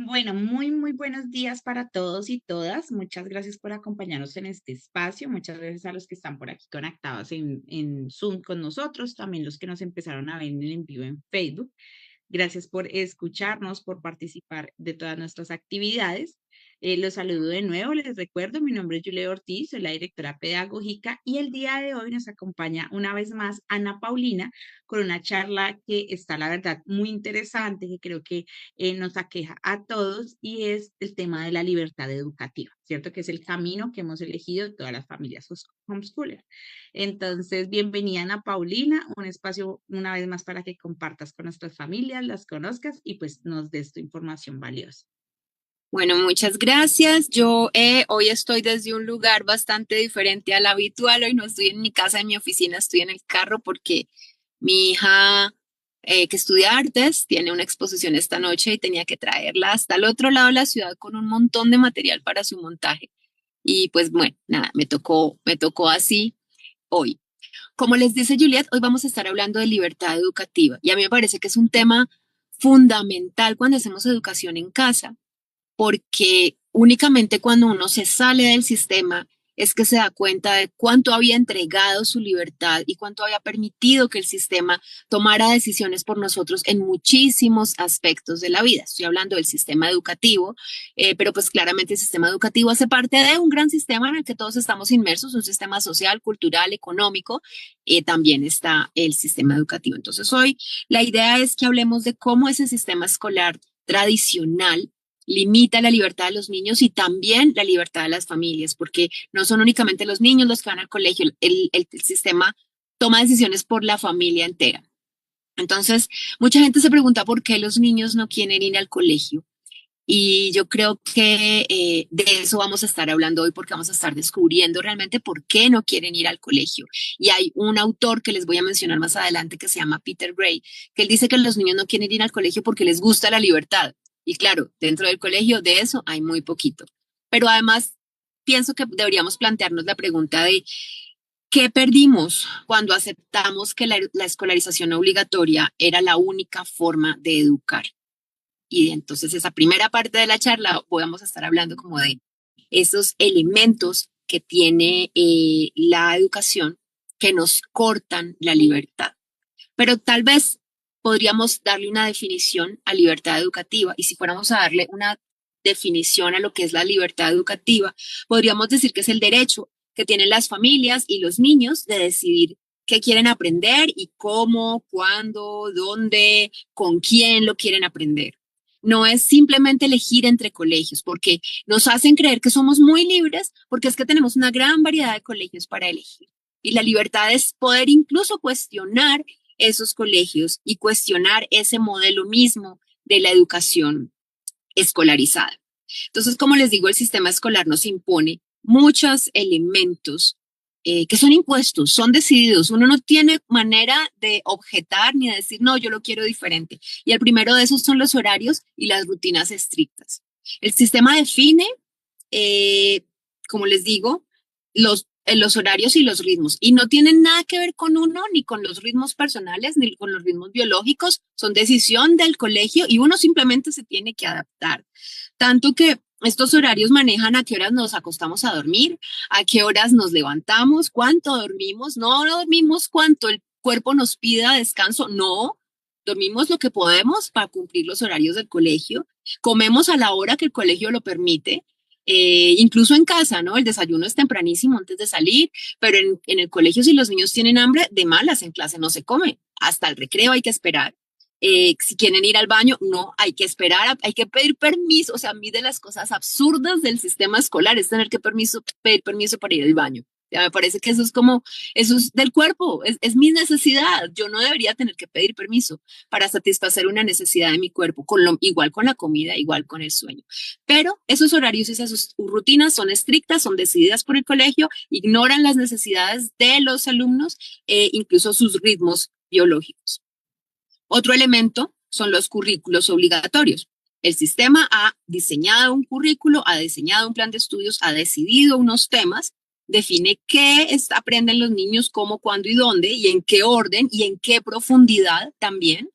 Bueno, muy buenos días para todos y todas. Muchas gracias por acompañarnos en este espacio. Muchas gracias a los que están por aquí conectados en Zoom con nosotros, también los que nos empezaron a ver en el en vivo en Facebook. Gracias por escucharnos, por participar de todas nuestras actividades. Los saludo de nuevo, les recuerdo, mi nombre es Julia Ortiz, soy la directora pedagógica y el día de hoy nos acompaña una vez más Ana Paulina con una charla que está, la verdad, muy interesante, que creo que nos aqueja a todos y es el tema de la libertad educativa, ¿cierto? Que es el camino que hemos elegido todas las familias homeschoolers. Entonces, bienvenida Ana Paulina, un espacio una vez más para que compartas con nuestras familias, las conozcas y pues nos des tu información valiosa. Bueno, muchas gracias. Yo hoy estoy desde un lugar bastante diferente al habitual. Hoy no estoy en mi casa, en mi oficina, estoy en el carro porque mi hija, que estudia artes, tiene una exposición esta noche y tenía que traerla hasta el otro lado de la ciudad con un montón de material para su montaje. Y pues bueno, nada, me tocó así hoy. Como les dice Juliet, hoy vamos a estar hablando de libertad educativa y a mí me parece que es un tema fundamental cuando hacemos educación en casa porque únicamente cuando uno se sale del sistema es que se da cuenta de cuánto había entregado su libertad y cuánto había permitido que el sistema tomara decisiones por nosotros en muchísimos aspectos de la vida. Estoy hablando del sistema educativo, pero pues claramente el sistema educativo hace parte de un gran sistema en el que todos estamos inmersos, un sistema social, cultural, económico, también está el sistema educativo. Entonces hoy la idea es que hablemos de cómo ese sistema escolar tradicional limita la libertad de los niños y también la libertad de las familias, porque no son únicamente los niños los que van al colegio, el sistema toma decisiones por la familia entera. Entonces, mucha gente se pregunta por qué los niños no quieren ir al colegio. Y yo creo que de eso vamos a estar hablando hoy porque vamos a estar descubriendo realmente por qué no quieren ir al colegio. Y hay un autor que les voy a mencionar más adelante que se llama Peter Gray, que él dice que los niños no quieren ir al colegio porque les gusta la libertad. Y claro, dentro del colegio de eso hay muy poquito. Pero además pienso que deberíamos plantearnos la pregunta de ¿qué perdimos cuando aceptamos que la escolarización obligatoria era la única forma de educar? Y entonces esa primera parte de la charla podemos estar hablando como de esos elementos que tiene la educación que nos cortan la libertad. Pero tal vez podríamos darle una definición a libertad educativa y si fuéramos a darle una definición a lo que es la libertad educativa, podríamos decir que es el derecho que tienen las familias y los niños de decidir qué quieren aprender y cómo, cuándo, dónde, con quién lo quieren aprender. No es simplemente elegir entre colegios, porque nos hacen creer que somos muy libres, porque es que tenemos una gran variedad de colegios para elegir. Y la libertad es poder incluso cuestionar esos colegios y cuestionar ese modelo mismo de la educación escolarizada. Entonces, como les digo, el sistema escolar nos impone muchos elementos que son impuestos, son decididos. Uno no tiene manera de objetar ni de decir, no, yo lo quiero diferente. Y el primero de esos son los horarios y las rutinas estrictas. El sistema define, eh, como les digo, los horarios y los ritmos. Y no tienen nada que ver con uno, ni con los ritmos personales, ni con los ritmos biológicos. Son decisión del colegio y uno simplemente se tiene que adaptar. Tanto que estos horarios manejan a qué horas nos acostamos a dormir, a qué horas nos levantamos, cuánto dormimos. No dormimos cuánto el cuerpo nos pida descanso, no. Dormimos lo que podemos para cumplir los horarios del colegio. Comemos a la hora que el colegio lo permite. Incluso en casa, ¿no? El desayuno es tempranísimo antes de salir, pero en el colegio si los niños tienen hambre, de malas en clase no se come. Hasta el recreo hay que esperar. Si quieren ir al baño, no, hay que esperar, hay que pedir permiso. O sea, a mí de las cosas absurdas del sistema escolar es tener que pedir permiso para ir al baño. Ya me parece que eso es como, eso es del cuerpo, es mi necesidad. Yo no debería tener que pedir permiso para satisfacer una necesidad de mi cuerpo, igual con la comida, igual con el sueño. Pero esos horarios y esas rutinas son estrictas, son decididas por el colegio, ignoran las necesidades de los alumnos, incluso sus ritmos biológicos. Otro elemento son los currículos obligatorios. El sistema ha diseñado un currículo, ha diseñado un plan de estudios, ha decidido unos temas, define aprenden los niños, cómo, cuándo y dónde, y en qué orden y en qué profundidad también.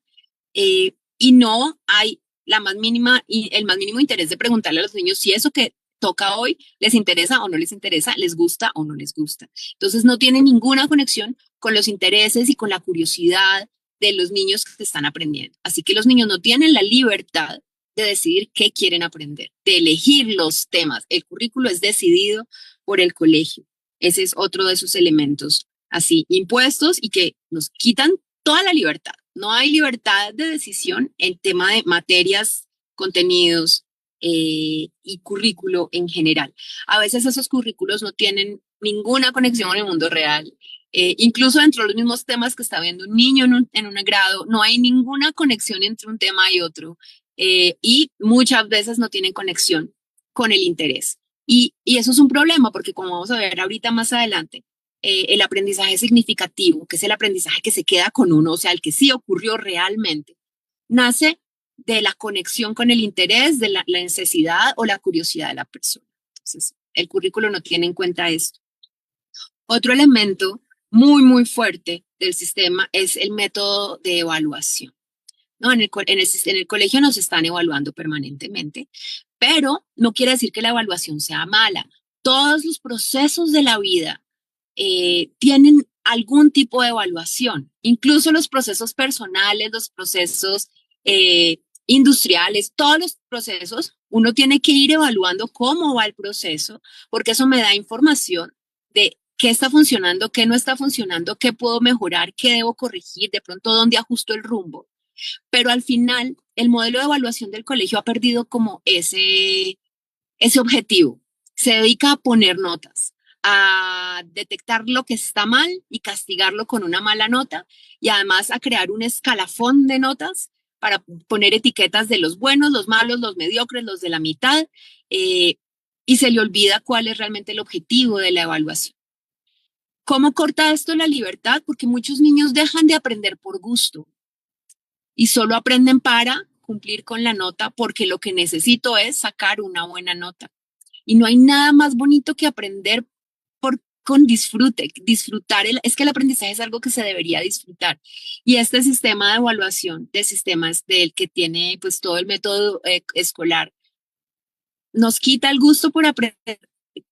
Y no hay la más mínima y el más mínimo interés de preguntarle a los niños si eso que toca hoy les interesa o no les interesa, les gusta o no les gusta. Entonces no tiene ninguna conexión con los intereses y con la curiosidad de los niños que están aprendiendo. Así que los niños no tienen la libertad de decidir qué quieren aprender, de elegir los temas. El currículo es decidido por el colegio. Ese es otro de sus elementos así impuestos y que nos quitan toda la libertad. No hay libertad de decisión en tema de materias, contenidos y currículo en general. A veces esos currículos no tienen ninguna conexión con el mundo real. Incluso dentro de los mismos temas que está viendo un niño en un grado, no hay ninguna conexión entre un tema y otro. Y muchas veces no tienen conexión con el interés. Y eso es un problema porque como vamos a ver ahorita más adelante, el aprendizaje significativo, que es el aprendizaje que se queda con uno, o sea, el que sí ocurrió realmente, nace de la conexión con el interés, de la necesidad o la curiosidad de la persona. Entonces, el currículo no tiene en cuenta esto. Otro elemento muy, muy fuerte del sistema es el método de evaluación. ¿No? En el colegio nos están evaluando permanentemente, pero no quiere decir que la evaluación sea mala. Todos los procesos de la vida tienen algún tipo de evaluación, incluso los procesos personales, los procesos industriales, todos los procesos, uno tiene que ir evaluando cómo va el proceso, porque eso me da información de qué está funcionando, qué no está funcionando, qué puedo mejorar, qué debo corregir, de pronto dónde ajusto el rumbo. Pero al final, el modelo de evaluación del colegio ha perdido como ese objetivo. Se dedica a poner notas, a detectar lo que está mal y castigarlo con una mala nota y además a crear un escalafón de notas para poner etiquetas de los buenos, los malos, los mediocres, los de la mitad, y se le olvida cuál es realmente el objetivo de la evaluación. ¿Cómo corta esto la libertad? Porque muchos niños dejan de aprender por gusto y solo aprenden para cumplir con la nota porque lo que necesito es sacar una buena nota. Y no hay nada más bonito que aprender con disfrute, disfrutar. Es que el aprendizaje es algo que se debería disfrutar. Y este sistema de evaluación de sistemas del que tiene pues todo el método escolar nos quita el gusto por aprender,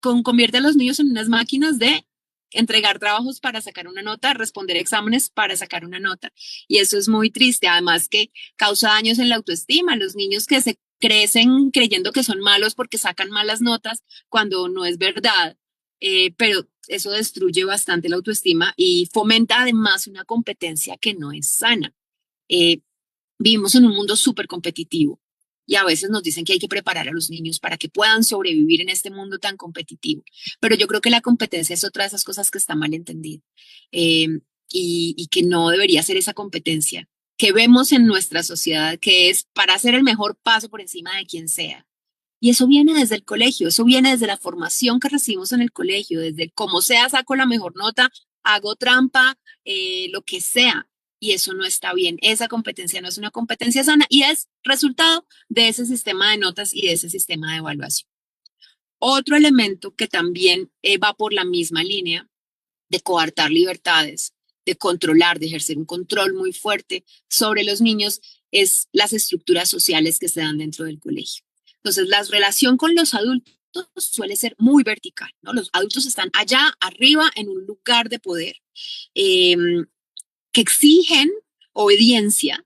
convierte a los niños en unas máquinas de entregar trabajos para sacar una nota, responder exámenes para sacar una nota. Y eso es muy triste, además que causa daños en la autoestima. Los niños que se crecen creyendo que son malos porque sacan malas notas cuando no es verdad, pero eso destruye bastante la autoestima y fomenta además una competencia que no es sana. Eh, Vivimos en un mundo súper competitivo y a veces nos dicen que hay que preparar a los niños para que puedan sobrevivir en este mundo tan competitivo. Pero yo creo que la competencia es otra de esas cosas que está mal entendida eh, y que no debería ser esa competencia que vemos en nuestra sociedad, que es para hacer el mejor paso por encima de quien sea. Y eso viene desde el colegio, eso viene desde la formación que recibimos en el colegio, desde como sea, saco la mejor nota, hago trampa, lo que sea. Y eso no está bien. Esa competencia no es una competencia sana y es resultado de ese sistema de notas y de ese sistema de evaluación. Otro elemento que también va por la misma línea de coartar libertades, de controlar, de ejercer un control muy fuerte sobre los niños, es las estructuras sociales que se dan dentro del colegio. Entonces, la relación con los adultos suele ser muy vertical, ¿no? Los adultos están allá arriba en un lugar de poder eh, que exigen obediencia.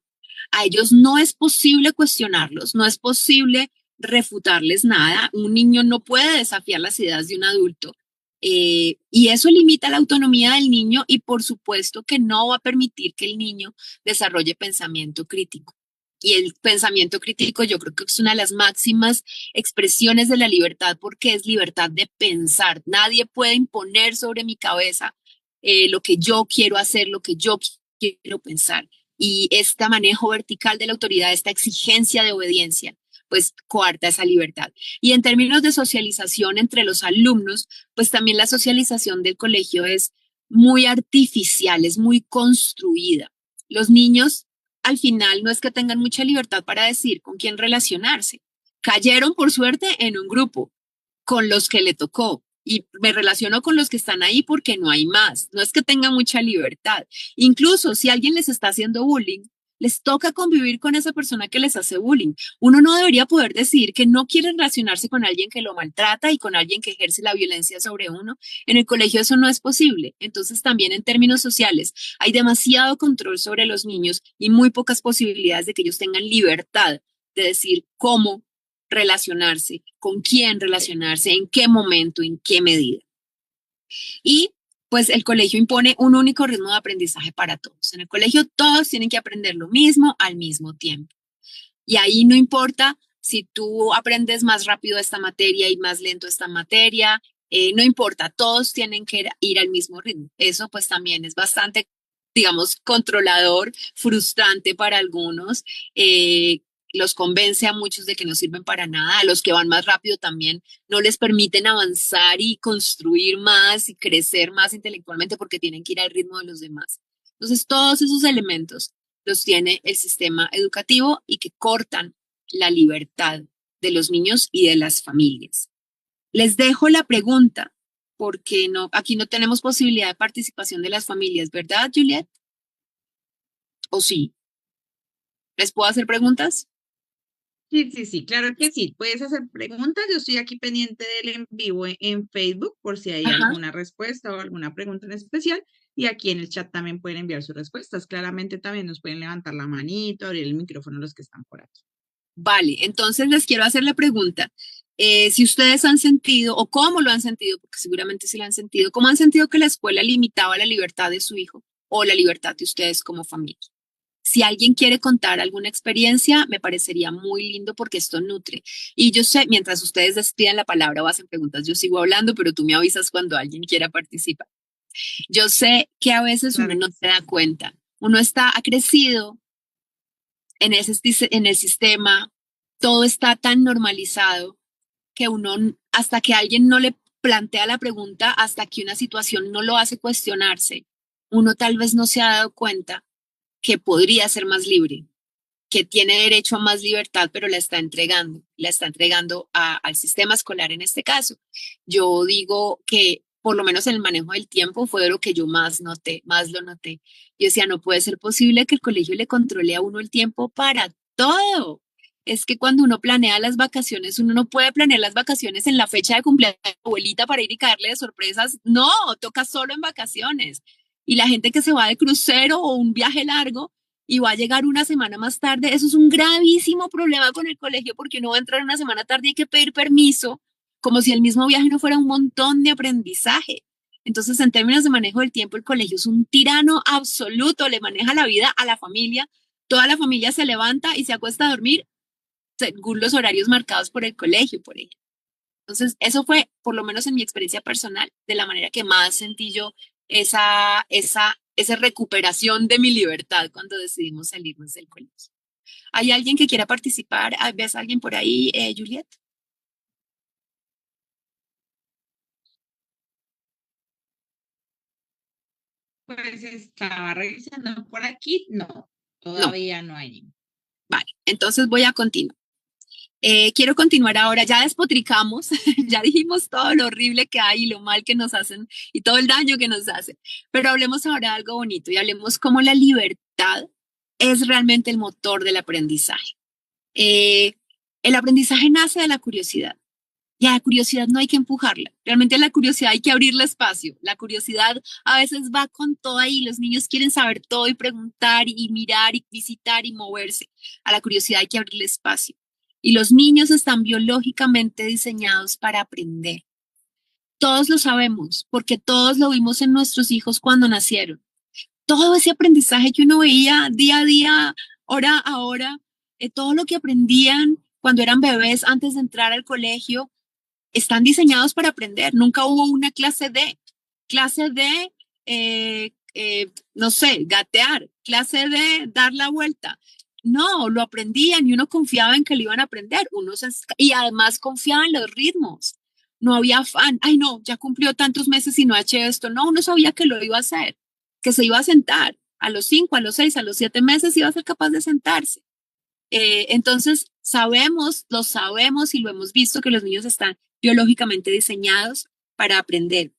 A ellos no es posible cuestionarlos, no es posible refutarles nada. Un niño no puede desafiar las ideas de un adulto. Y eso limita la autonomía del niño y por supuesto que no va a permitir que el niño desarrolle pensamiento crítico. Y el pensamiento crítico yo creo que es una de las máximas expresiones de la libertad porque es libertad de pensar. Nadie puede imponer sobre mi cabeza lo que yo quiero hacer, lo que yo quiero pensar. Y este manejo vertical de la autoridad, esta exigencia de obediencia, pues coarta esa libertad. Y en términos de socialización entre los alumnos, pues también la socialización del colegio es muy artificial, es muy construida. Los niños al final no es que tengan mucha libertad para decir con quién relacionarse. Cayeron por suerte en un grupo con los que le tocó y me relaciono con los que están ahí porque no hay más. No es que tengan mucha libertad. Incluso si alguien les está haciendo bullying, Les toca convivir con esa persona que les hace bullying. Uno no debería poder decidir que no quiere relacionarse con alguien que lo maltrata y con alguien que ejerce la violencia sobre uno. En el colegio eso no es posible. Entonces también en términos sociales hay demasiado control sobre los niños y muy pocas posibilidades de que ellos tengan libertad de decir cómo relacionarse, con quién relacionarse, en qué momento, en qué medida. Y pues el colegio impone un único ritmo de aprendizaje para todos. En el colegio todos tienen que aprender lo mismo al mismo tiempo. Y ahí no importa si tú aprendes más rápido esta materia y más lento esta materia, no importa, todos tienen que ir al mismo ritmo. Eso pues también es bastante, digamos, controlador, frustrante para algunos. Los convence a muchos de que no sirven para nada, a los que van más rápido también no les permiten avanzar y construir más y crecer más intelectualmente porque tienen que ir al ritmo de los demás. Entonces, todos esos elementos los tiene el sistema educativo y que cortan la libertad de los niños y de las familias. Les dejo la pregunta, porque no, aquí no tenemos posibilidad de participación de las familias, ¿verdad, Juliet? ¿O sí? ¿Les puedo hacer preguntas? Sí, sí, sí, claro que sí. Puedes hacer preguntas. Yo estoy aquí pendiente del en vivo en Facebook por si hay Ajá. alguna respuesta o alguna pregunta en especial. Y aquí en el chat también pueden enviar sus respuestas. Claramente también nos pueden levantar la manito, abrir el micrófono los que están por aquí. Vale, entonces les quiero hacer la pregunta. Si ustedes han sentido, o cómo lo han sentido, porque seguramente sí lo han sentido, ¿cómo han sentido que la escuela limitaba la libertad de su hijo o la libertad de ustedes como familia? Si alguien quiere contar alguna experiencia, me parecería muy lindo porque esto nutre. Y yo sé, mientras ustedes despidan la palabra o hacen preguntas, yo sigo hablando, pero tú me avisas cuando alguien quiera participar. Yo sé que a veces uno Claro no que se sí. da cuenta. Uno ha crecido en el sistema, todo está tan normalizado que uno, hasta que alguien no le plantea la pregunta, hasta que una situación no lo hace cuestionarse, uno tal vez no se ha dado cuenta que podría ser más libre, que tiene derecho a más libertad, pero la está entregando al sistema escolar en este caso. Yo digo que por lo menos en el manejo del tiempo fue de lo que yo más noté, más lo noté. Yo decía, no puede ser posible que el colegio le controle a uno el tiempo para todo. Es que cuando uno planea las vacaciones, uno no puede planear las vacaciones en la fecha de cumpleaños de la abuelita para ir y caerle de sorpresas. No, toca solo en vacaciones. Y la gente que se va de crucero o un viaje largo, y va a llegar una semana más tarde. Eso es un gravísimo problema con el colegio porque uno va a entrar una semana tarde y hay que pedir permiso, como si el mismo viaje no fuera un montón de aprendizaje. Entonces, en términos de manejo del tiempo, el colegio es un tirano absoluto, le maneja la vida a la familia. Toda la familia se levanta y se acuesta a dormir según los horarios marcados por el colegio, por ella. Entonces, eso fue, por lo menos en mi experiencia personal, de la manera que más sentí yo esa recuperación de mi libertad cuando decidimos salirnos del colegio. ¿Hay alguien que quiera participar? ¿Ves a alguien por ahí, Juliet? Pues estaba revisando por aquí. No, No. todavía no hay. Vale, entonces voy a continuar. Quiero continuar ahora, ya despotricamos, ya dijimos todo lo horrible que hay y lo mal que nos hacen y todo el daño que nos hacen, pero hablemos ahora de algo bonito y hablemos cómo la libertad es realmente el motor del aprendizaje. Eh, el aprendizaje nace de la curiosidad. Y a la curiosidad no hay que empujarla. Realmente a la curiosidad hay que abrirle espacio. La curiosidad a veces va con todo ahí. Los niños quieren saber todo y preguntar y mirar y visitar y moverse. A la curiosidad hay que abrirle espacio. Y los niños están biológicamente diseñados para aprender. Todos lo sabemos porque todos lo vimos en nuestros hijos cuando nacieron. Todo ese aprendizaje que uno veía día a día, hora a hora, todo lo que aprendían cuando eran bebés antes de entrar al colegio, están diseñados para aprender. Nunca hubo una clase de, no sé, gatear, clase de dar la vuelta. No, lo aprendían y uno confiaba en que lo iban a aprender. Y además confiaba en los ritmos. No había afán. Ay, no, ya cumplió tantos meses y no ha hecho esto. No, uno sabía que lo iba a hacer, que se iba a sentar. A los 5, a los 6, a los 7 meses iba a ser capaz de sentarse. Entonces, lo sabemos y lo hemos visto que los niños están biológicamente diseñados para aprender.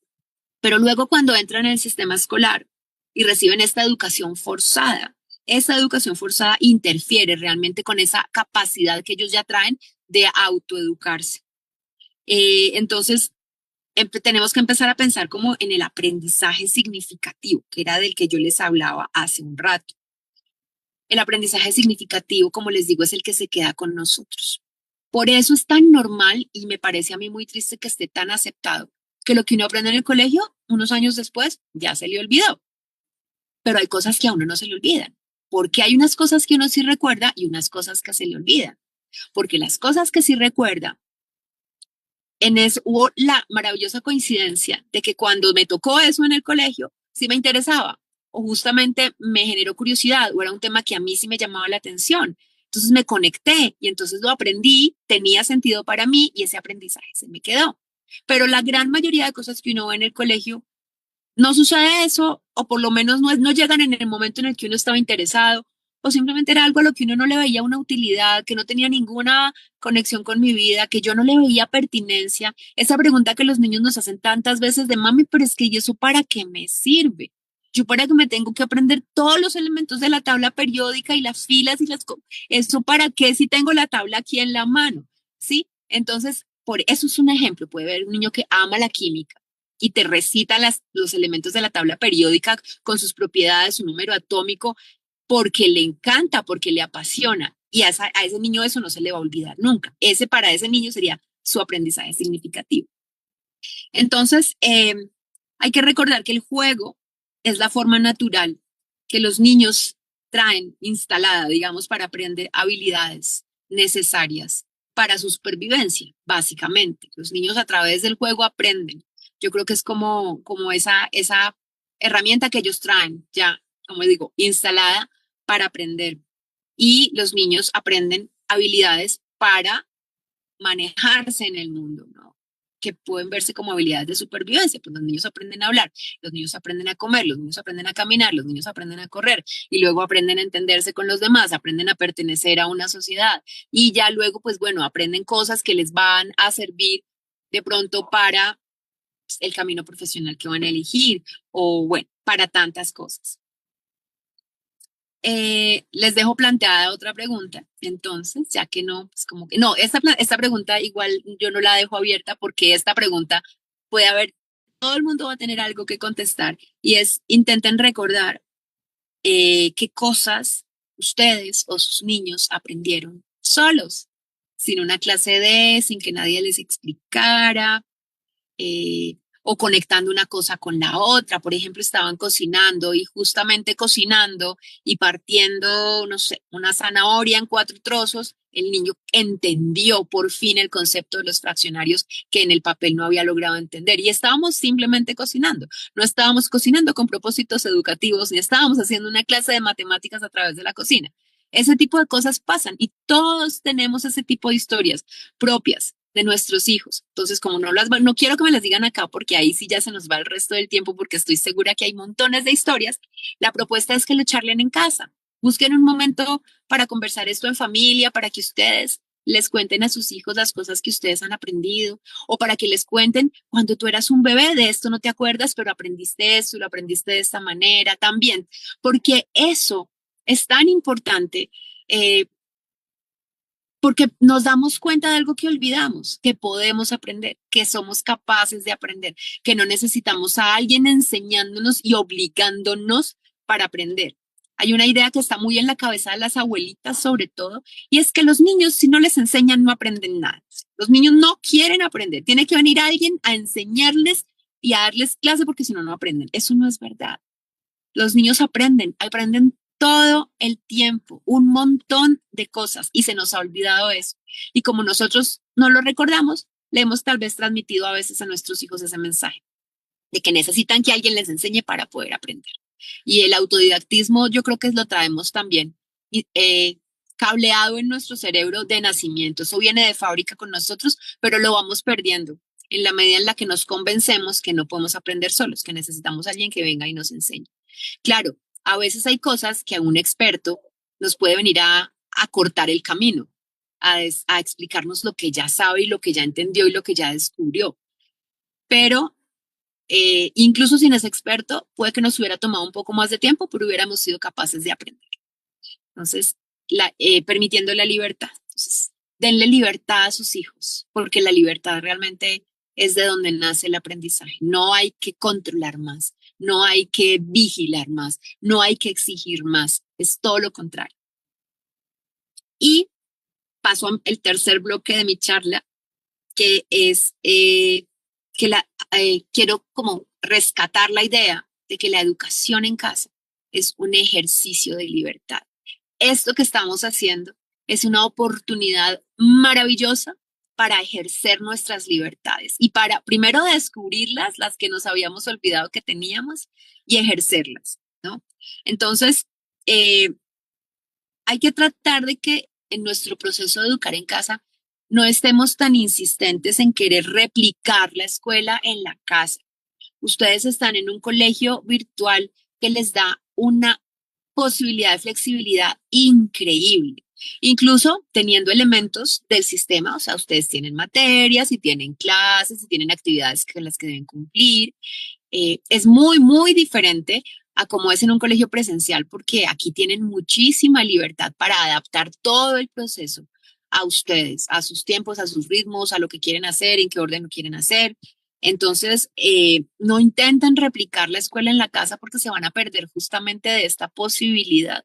Pero luego cuando entran en el sistema escolar y reciben esta educación forzada, esa educación forzada interfiere realmente con esa capacidad que ellos ya traen de autoeducarse. Entonces, tenemos que empezar a pensar como en el aprendizaje significativo, que era del que yo les hablaba hace un rato. El aprendizaje significativo, como les digo, es el que se queda con nosotros. Por eso es tan normal y me parece a mí muy triste que esté tan aceptado que lo que uno aprende en el colegio, unos años después, ya se le olvidó. Pero hay cosas que a uno no se le olvidan, porque hay unas cosas que uno sí recuerda y unas cosas que se le olvidan. Porque las cosas que sí recuerda, hubo la maravillosa coincidencia de que cuando me tocó eso en el colegio, sí me interesaba o justamente me generó curiosidad o era un tema que a mí sí me llamaba la atención. Entonces me conecté y entonces lo aprendí, tenía sentido para mí y ese aprendizaje se me quedó. Pero la gran mayoría de cosas que uno ve en el colegio no sucede eso, o por lo menos no llegan en el momento en el que uno estaba interesado, o simplemente era algo a lo que uno no le veía una utilidad, que no tenía ninguna conexión con mi vida, que yo no le veía pertinencia. Esa pregunta que los niños nos hacen tantas veces de mami, pero es que ¿y eso para qué me sirve? Yo para que me tengo que aprender todos los elementos de la tabla periódica y las filas y ¿eso para qué si tengo la tabla aquí en la mano? ¿Sí? Entonces, por eso es un ejemplo. Puede haber un niño que ama la química y te recita los elementos de la tabla periódica con sus propiedades, su número atómico, porque le encanta, porque le apasiona. Y a ese niño eso no se le va a olvidar nunca. Para ese niño sería su aprendizaje significativo. Entonces, hay que recordar que el juego es la forma natural que los niños traen instalada, digamos, para aprender habilidades necesarias para su supervivencia, básicamente. Los niños a través del juego aprenden. Yo creo que es como esa herramienta que ellos traen ya, como digo, instalada para aprender. Y los niños aprenden habilidades para manejarse en el mundo, ¿no? Que pueden verse como habilidades de supervivencia. Pues los niños aprenden a hablar, los niños aprenden a comer, los niños aprenden a caminar, los niños aprenden a correr y luego aprenden a entenderse con los demás, aprenden a pertenecer a una sociedad y ya luego, pues bueno, aprenden cosas que les van a servir de pronto para el camino profesional que van a elegir o bueno, para tantas cosas. Les dejo planteada otra pregunta. Entonces, ya que no, pues como que no, esta pregunta igual yo no la dejo abierta porque esta pregunta puede haber, todo el mundo va a tener algo que contestar y intenten recordar qué cosas ustedes o sus niños aprendieron solos, sin una clase sin que nadie les explicara, o conectando una cosa con la otra. Por ejemplo, estaban cocinando y justamente cocinando y partiendo, no sé, una zanahoria en 4 trozos, el niño entendió por fin el concepto de los fraccionarios que en el papel no había logrado entender. Y estábamos simplemente cocinando. No estábamos cocinando con propósitos educativos, ni estábamos haciendo una clase de matemáticas a través de la cocina. Ese tipo de cosas pasan y todos tenemos ese tipo de historias propias de nuestros hijos. Entonces, como no quiero que me las digan acá porque ahí sí ya se nos va el resto del tiempo porque estoy segura que hay montones de historias, la propuesta es que lo charlen en casa. Busquen un momento para conversar esto en familia, para que ustedes les cuenten a sus hijos las cosas que ustedes han aprendido o para que les cuenten cuando tú eras un bebé, de esto no te acuerdas, pero aprendiste esto y lo aprendiste de esta manera también, porque eso es tan importante. Porque nos damos cuenta de algo que olvidamos, que podemos aprender, que somos capaces de aprender, que no necesitamos a alguien enseñándonos y obligándonos para aprender. Hay una idea que está muy en la cabeza de las abuelitas sobre todo, y es que los niños, si no les enseñan, no aprenden nada. Los niños no quieren aprender. Tiene que venir alguien a enseñarles y a darles clase porque si no, no aprenden. Eso no es verdad. Los niños aprenden todo el tiempo, un montón de cosas y se nos ha olvidado eso. Y como nosotros no lo recordamos, le hemos tal vez transmitido a veces a nuestros hijos ese mensaje de que necesitan que alguien les enseñe para poder aprender. Y el autodidactismo yo creo que lo traemos también cableado en nuestro cerebro de nacimiento. Eso viene de fábrica con nosotros, pero lo vamos perdiendo en la medida en la que nos convencemos que no podemos aprender solos, que necesitamos a alguien que venga y nos enseñe. Claro, a veces hay cosas que a un experto nos puede venir a cortar el camino, a explicarnos lo que ya sabe y lo que ya entendió y lo que ya descubrió. Pero incluso sin ese experto, puede que nos hubiera tomado un poco más de tiempo, pero hubiéramos sido capaces de aprender. Entonces, permitiendo la libertad. Entonces, denle libertad a sus hijos, porque la libertad realmente es de donde nace el aprendizaje. No hay que controlar más, no hay que vigilar más, no hay que exigir más, es todo lo contrario. Y paso al tercer bloque de mi charla, que es quiero como rescatar la idea de que la educación en casa es un ejercicio de libertad. Esto que estamos haciendo es una oportunidad maravillosa para ejercer nuestras libertades y para primero descubrirlas, las que nos habíamos olvidado que teníamos, y ejercerlas, ¿no? Entonces, hay que tratar de que en nuestro proceso de educar en casa no estemos tan insistentes en querer replicar la escuela en la casa. Ustedes están en un colegio virtual que les da una posibilidad de flexibilidad increíble, incluso teniendo elementos del sistema. O sea, ustedes tienen materias y tienen clases y tienen actividades que las que deben cumplir. Es muy, muy diferente a como es en un colegio presencial, porque aquí tienen muchísima libertad para adaptar todo el proceso a ustedes, a sus tiempos, a sus ritmos, a lo que quieren hacer, en qué orden lo quieren hacer. Entonces, no intenten replicar la escuela en la casa porque se van a perder justamente de esta posibilidad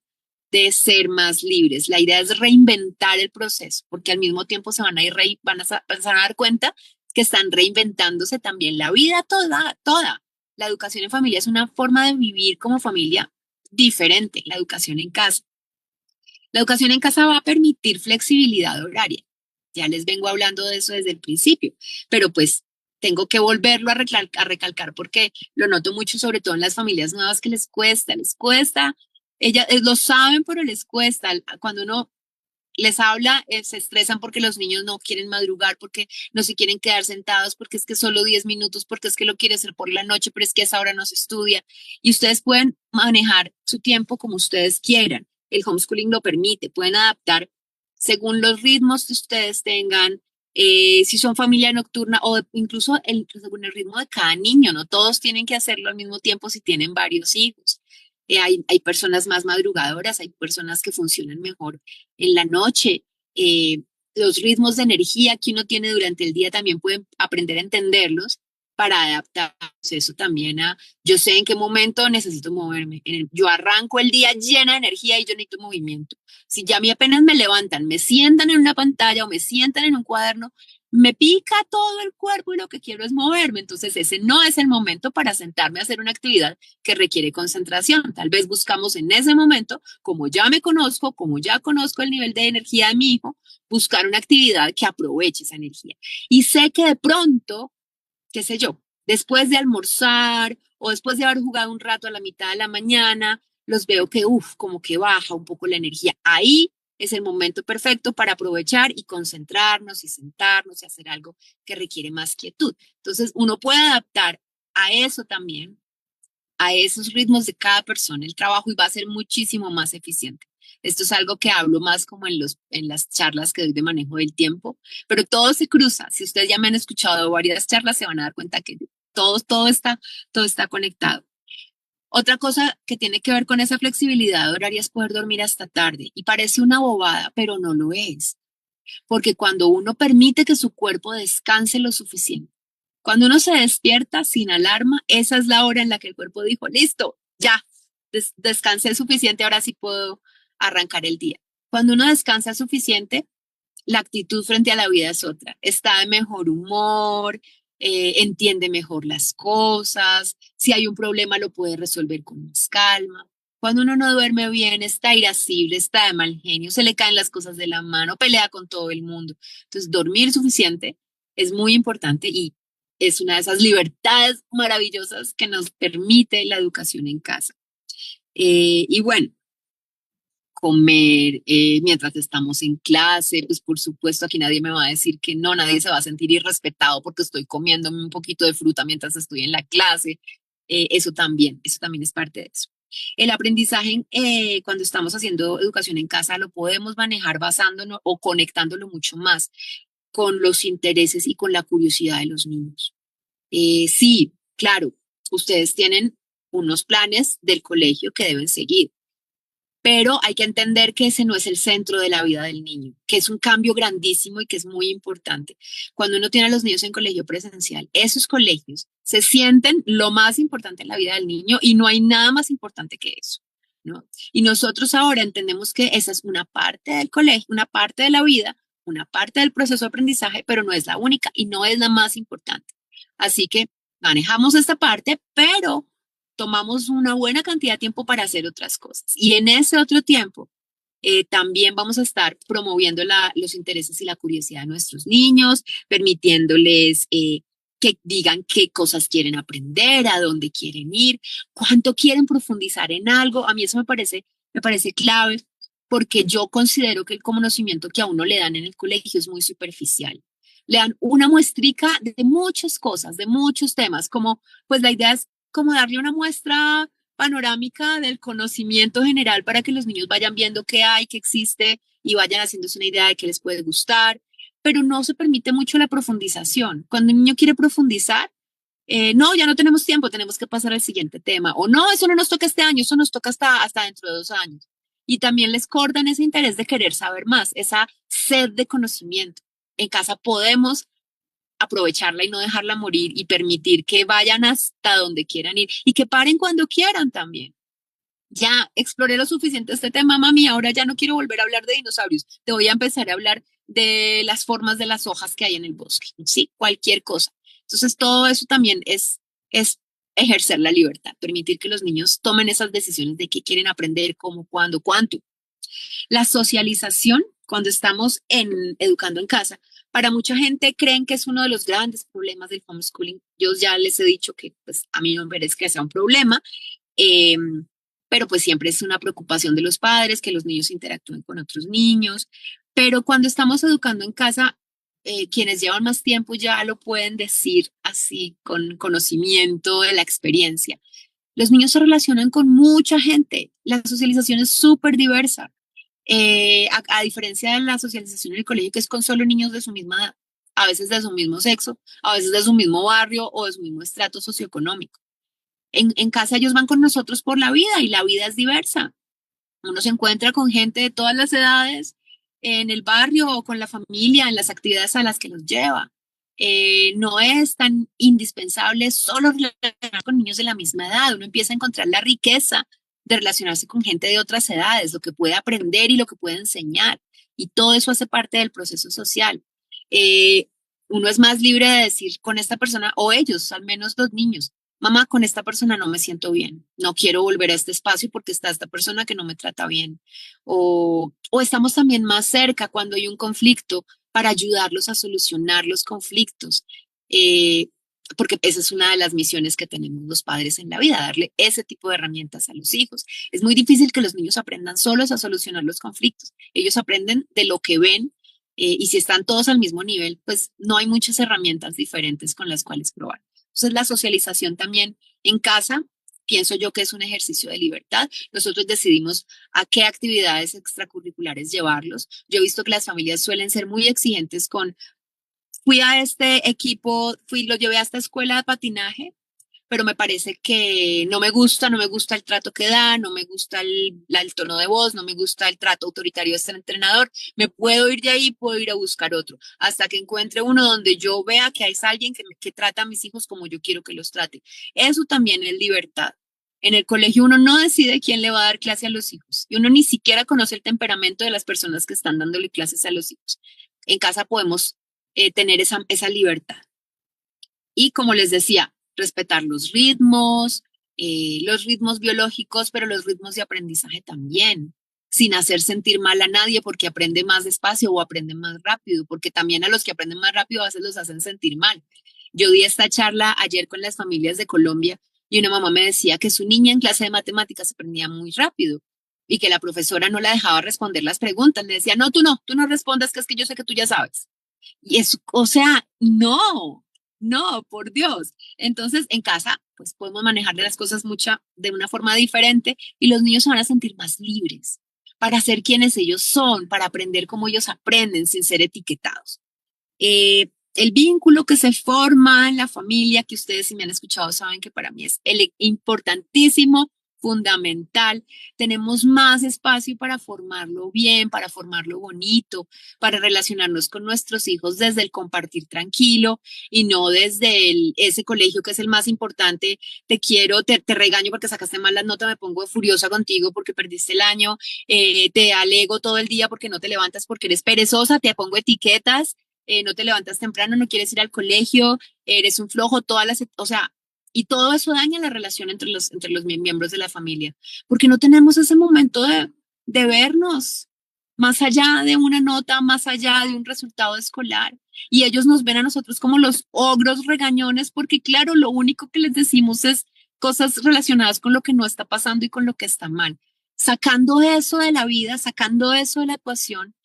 de ser más libres. La idea es reinventar el proceso, porque al mismo tiempo se van a ir, van a dar cuenta que están reinventándose también la vida toda, toda. La educación en familia es una forma de vivir como familia diferente, la educación en casa. La educación en casa va a permitir flexibilidad horaria. Ya les vengo hablando de eso desde el principio, pero pues tengo que volverlo a recalcar porque lo noto mucho, sobre todo en las familias nuevas, que les cuesta. Ellas lo saben, pero les cuesta. Cuando uno les habla, se estresan porque los niños no quieren madrugar, porque no se quieren quedar sentados, porque es que solo 10 minutos, porque es que lo quiere hacer por la noche, pero es que a esa hora no se estudia. Y ustedes pueden manejar su tiempo como ustedes quieran. El homeschooling lo permite, pueden adaptar según los ritmos que ustedes tengan, si son familia nocturna o incluso según el ritmo de cada niño. No todos tienen que hacerlo al mismo tiempo si tienen varios hijos. Hay personas más madrugadoras, hay personas que funcionan mejor en la noche. Los ritmos de energía que uno tiene durante el día también pueden aprender a entenderlos para adaptarse eso también a, yo sé en qué momento necesito moverme. Yo arranco el día llena de energía y yo necesito movimiento. Si ya a mí apenas me levantan, me sientan en una pantalla o me sientan en un cuaderno, me pica todo el cuerpo y lo que quiero es moverme. Entonces ese no es el momento para sentarme a hacer una actividad que requiere concentración. Tal vez buscamos en ese momento, como ya me conozco, como ya conozco el nivel de energía de mi hijo, buscar una actividad que aproveche esa energía. Y sé que de pronto, qué sé yo, después de almorzar o después de haber jugado un rato a la mitad de la mañana, los veo que, como que baja un poco la energía. Ahí es el momento perfecto para aprovechar y concentrarnos y sentarnos y hacer algo que requiere más quietud. Entonces, uno puede adaptar a eso también, a esos ritmos de cada persona el trabajo, y va a ser muchísimo más eficiente. Esto es algo que hablo más como en las charlas que doy de manejo del tiempo, pero todo se cruza. Si ustedes ya me han escuchado varias charlas, se van a dar cuenta que todo está conectado. Otra cosa que tiene que ver con esa flexibilidad horaria es poder dormir hasta tarde. Y parece una bobada, pero no lo es. Porque cuando uno permite que su cuerpo descanse lo suficiente, cuando uno se despierta sin alarma, esa es la hora en la que el cuerpo dijo, listo, ya, descansé suficiente, ahora sí puedo arrancar el día. Cuando uno descansa suficiente, la actitud frente a la vida es otra. Está de mejor humor, entiende mejor las cosas, si hay un problema lo puede resolver con más calma. Cuando uno no duerme bien, está irascible, está de mal genio, se le caen las cosas de la mano, pelea con todo el mundo. Entonces, dormir suficiente es muy importante y es una de esas libertades maravillosas que nos permite la educación en casa. Y bueno, comer mientras estamos en clase, pues por supuesto aquí nadie me va a decir que no, nadie se va a sentir irrespetado porque estoy comiéndome un poquito de fruta mientras estoy en la clase. Eso también es parte de eso. El aprendizaje, cuando estamos haciendo educación en casa, lo podemos manejar basándonos o conectándolo mucho más con los intereses y con la curiosidad de los niños. Sí, claro, ustedes tienen unos planes del colegio que deben seguir, pero hay que entender que ese no es el centro de la vida del niño, que es un cambio grandísimo y que es muy importante. Cuando uno tiene a los niños en colegio presencial, esos colegios se sienten lo más importante en la vida del niño y no hay nada más importante que eso, ¿no? Y nosotros ahora entendemos que esa es una parte del colegio, una parte de la vida, una parte del proceso de aprendizaje, pero no es la única y no es la más importante. Así que manejamos esta parte, pero tomamos una buena cantidad de tiempo para hacer otras cosas. Y en ese otro tiempo, también vamos a estar promoviendo los intereses y la curiosidad de nuestros niños, permitiéndoles que digan qué cosas quieren aprender, a dónde quieren ir, cuánto quieren profundizar en algo. A mí eso me parece clave porque yo considero que el conocimiento que a uno le dan en el colegio es muy superficial. Le dan una muestrica de muchas cosas, de muchos temas, como pues la idea es como darle una muestra panorámica del conocimiento general para que los niños vayan viendo qué hay, qué existe y vayan haciéndose una idea de qué les puede gustar, pero no se permite mucho la profundización. Cuando un niño quiere profundizar, no, ya no tenemos tiempo, tenemos que pasar al siguiente tema, o no, eso no nos toca este año, eso nos toca hasta dentro de 2 años. Y también les cortan ese interés de querer saber más, esa sed de conocimiento. En casa podemos aprovecharla y no dejarla morir y permitir que vayan hasta donde quieran ir y que paren cuando quieran también. Ya exploré lo suficiente este tema, mami, ahora ya no quiero volver a hablar de dinosaurios, te voy a empezar a hablar de las formas de las hojas que hay en el bosque, sí, cualquier cosa. Entonces, todo eso también es ejercer la libertad, permitir que los niños tomen esas decisiones de qué quieren aprender, cómo, cuándo, cuánto. La socialización, cuando estamos educando en casa, para mucha gente creen que es uno de los grandes problemas del homeschooling. Yo ya les he dicho que pues, a mí no me parece que sea un problema, eh, pero pues siempre es una preocupación de los padres que los niños interactúen con otros niños. Pero cuando estamos educando en casa, quienes llevan más tiempo ya lo pueden decir así con conocimiento de la experiencia. Los niños se relacionan con mucha gente. La socialización es súper diversa. A diferencia de la socialización en el colegio, que es con solo niños de su misma edad, a veces de su mismo sexo, a veces de su mismo barrio o de su mismo estrato socioeconómico. En casa ellos van con nosotros por la vida y la vida es diversa. Uno se encuentra con gente de todas las edades en el barrio o con la familia, en las actividades a las que los lleva. No es tan indispensable solo relacionarse con niños de la misma edad. Uno empieza a encontrar la riqueza de relacionarse con gente de otras edades, lo que puede aprender y lo que puede enseñar. Y todo eso hace parte del proceso social. Eh, Uno es más libre de decir con esta persona, o ellos, al menos los niños, mamá, con esta persona no me siento bien, no quiero volver a este espacio porque está esta persona que no me trata bien. O estamos también más cerca cuando hay un conflicto para ayudarlos a solucionar los conflictos. Eh, Porque esa es una de las misiones que tenemos los padres en la vida, darle ese tipo de herramientas a los hijos. Es muy difícil que los niños aprendan solos a solucionar los conflictos. Ellos aprenden de lo que ven y si están todos al mismo nivel, pues no hay muchas herramientas diferentes con las cuales probar. Entonces, la socialización también en casa, pienso yo que es un ejercicio de libertad. Nosotros decidimos a qué actividades extracurriculares llevarlos. Yo he visto que las familias suelen ser muy exigentes con, fui a este equipo, lo llevé a esta escuela de patinaje, pero me parece que no me gusta el trato que da, no me gusta el tono de voz, no me gusta el trato autoritario de este entrenador, me puedo ir de ahí, puedo ir a buscar otro, hasta que encuentre uno donde yo vea que hay alguien que trata a mis hijos como yo quiero que los trate. Eso también es libertad. En el colegio uno no decide quién le va a dar clase a los hijos y uno ni siquiera conoce el temperamento de las personas que están dándole clases a los hijos. En casa podemos tener esa libertad. Y como les decía, respetar los ritmos biológicos, pero los ritmos de aprendizaje también, sin hacer sentir mal a nadie porque aprende más despacio o aprende más rápido, porque también a los que aprenden más rápido a veces los hacen sentir mal. Yo di esta charla ayer con las familias de Colombia y una mamá me decía que su niña en clase de matemáticas aprendía muy rápido y que la profesora no la dejaba responder las preguntas. Le decía, no, tú no respondas, que es que yo sé que tú ya sabes. Y es, o sea, no, no, por Dios. Entonces, en casa, pues podemos manejar las cosas de una forma diferente y los niños se van a sentir más libres para ser quienes ellos son, para aprender como ellos aprenden sin ser etiquetados. El vínculo que se forma en la familia, que ustedes si me han escuchado saben que para mí es importantísimo, fundamental. Tenemos más espacio para formarlo bien, para formarlo bonito, para relacionarnos con nuestros hijos desde el compartir tranquilo y no desde ese colegio que es el más importante. Te quiero, te regaño porque sacaste mal las notas, me pongo furiosa contigo porque perdiste el año, te alego todo el día porque no te levantas porque eres perezosa, te pongo etiquetas, no te levantas temprano, no quieres ir al colegio, eres un flojo, o sea, y todo eso daña la relación entre los miembros de la familia, porque no tenemos ese momento de vernos más allá de una nota, más allá de un resultado escolar. Y ellos nos ven a nosotros como los ogros regañones, porque claro, lo único que les decimos es cosas relacionadas con lo que no está pasando y con lo que está mal. Sacando eso de la vida, sacando eso de la ecuación,